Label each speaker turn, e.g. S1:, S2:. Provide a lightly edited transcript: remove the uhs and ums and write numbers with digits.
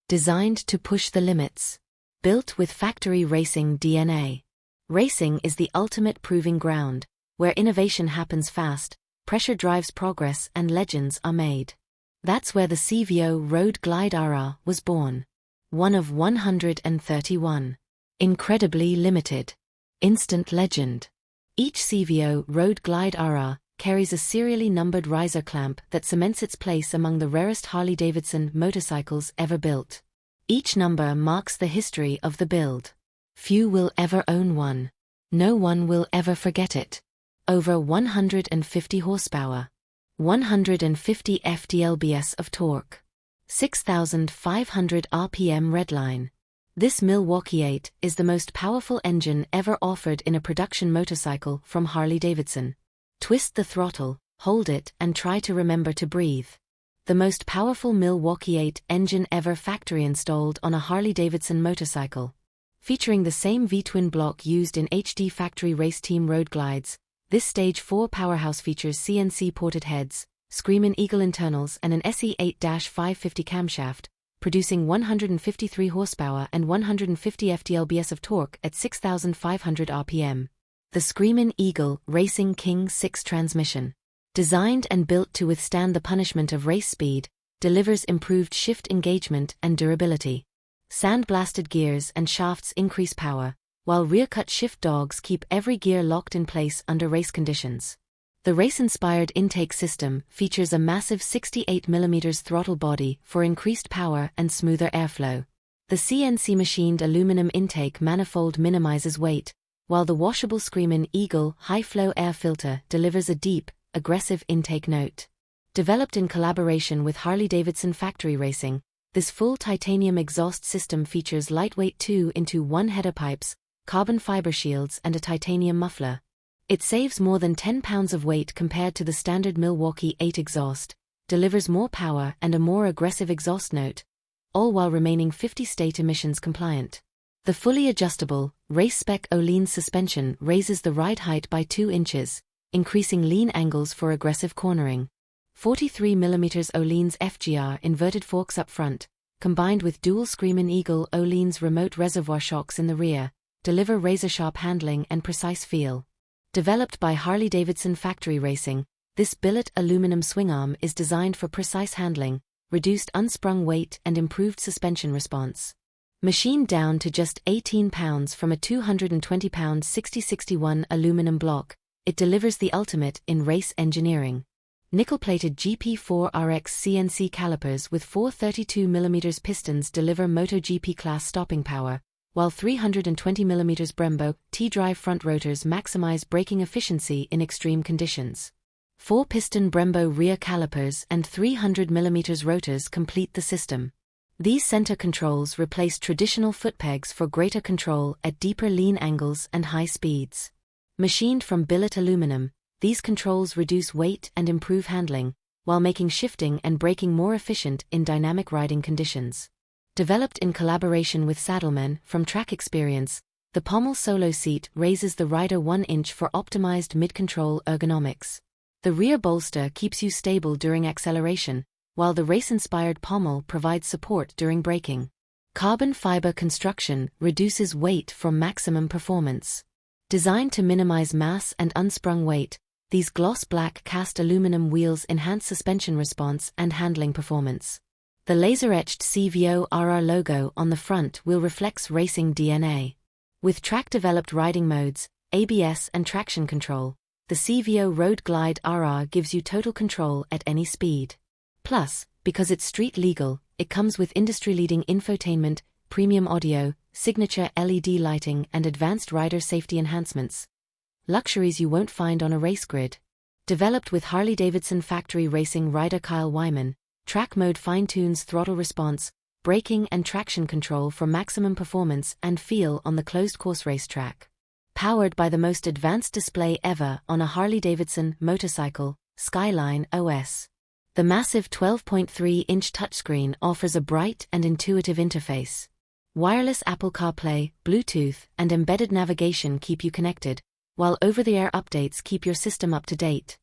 S1: Designed to push the limits. Built with factory racing DNA. Racing is the ultimate proving ground, where innovation happens fast, pressure drives progress and legends are made. That's where the CVO Road Glide RR was born. One of 131. Incredibly limited. Instant legend. Each CVO Road Glide RR carries a serially numbered riser clamp that cements its place among the rarest Harley-Davidson motorcycles ever built. Each number marks the history of the build. Few will ever own one. No one will ever forget it. Over 150 horsepower. 150 ft-lbs of torque. 6,500 RPM redline. This Milwaukee-Eight is the most powerful engine ever offered in a production motorcycle from Harley-Davidson. Twist the throttle, hold it and try to remember to breathe. The most powerful Milwaukee-Eight engine ever factory installed on a Harley-Davidson motorcycle. Featuring the same V-twin block used in HD factory race team road glides, this Stage 4 powerhouse features CNC ported heads, Screamin Eagle internals and an SE8-550 camshaft, producing 153 horsepower and 150 ft-lbs of torque at 6,500 RPM. The Screamin Eagle Racing King 6 transmission. Designed and built to withstand the punishment of race speed, delivers improved shift engagement and durability. Sandblasted gears and shafts increase power, while rear-cut shift dogs keep every gear locked in place under race conditions. The race-inspired intake system features a massive 68mm throttle body for increased power and smoother airflow. The CNC-machined aluminum intake manifold minimizes weight, while the washable Screamin Eagle high-flow air filter delivers a deep, aggressive intake note. Developed in collaboration with Harley-Davidson factory racing, this full titanium exhaust system features lightweight 2-in-1 header pipes, carbon fiber shields and a titanium muffler. It saves more than 10 pounds of weight compared to the standard Milwaukee-Eight exhaust, delivers more power and a more aggressive exhaust note, all while remaining 50 state emissions compliant. The fully adjustable, race-spec O-lean suspension raises the ride height by 2 inches, increasing lean angles for aggressive cornering. 43mm O-lean's FGR inverted forks up front, combined with dual Screamin Eagle O-lean's remote reservoir shocks in the rear, deliver razor-sharp handling and precise feel. Developed by Harley-Davidson factory racing, this billet aluminum swingarm is designed for precise handling, reduced unsprung weight and improved suspension response. Machined down to just 18 pounds from a 220-pound 6061 aluminum block, it delivers the ultimate in race engineering. Nickel-plated GP4 RX CNC calipers with 432mm pistons deliver MotoGP class stopping power, while 320mm Brembo T-drive front rotors maximize braking efficiency in extreme conditions. 4-piston Brembo rear calipers and 300mm rotors complete the system. These center controls replace traditional foot pegs for greater control at deeper lean angles and high speeds. Machined from billet aluminum, these controls reduce weight and improve handling, while making shifting and braking more efficient in dynamic riding conditions. Developed in collaboration with Saddlemen from Track Experience, the pommel solo seat raises the rider 1 inch for optimized mid-control ergonomics. The rear bolster keeps you stable during acceleration, while the race-inspired pommel provides support during braking. Carbon fiber construction reduces weight for maximum performance. Designed to minimize mass and unsprung weight, these gloss-black cast aluminum wheels enhance suspension response and handling performance. The laser-etched CVO RR logo on the front wheel reflects racing DNA. With track-developed riding modes, ABS and traction control, the CVO Road Glide RR gives you total control at any speed. Plus, because it's street legal, it comes with industry-leading infotainment, premium audio, signature LED lighting and advanced rider safety enhancements. Luxuries you won't find on a race grid. Developed with Harley-Davidson factory racing rider Kyle Wyman, track mode fine-tunes throttle response, braking and traction control for maximum performance and feel on the closed-course racetrack. Powered by the most advanced display ever on a Harley-Davidson motorcycle, Skyline OS. The massive 12.3-inch touchscreen offers a bright and intuitive interface. Wireless Apple CarPlay, Bluetooth, and embedded navigation keep you connected, while over-the-air updates keep your system up to date.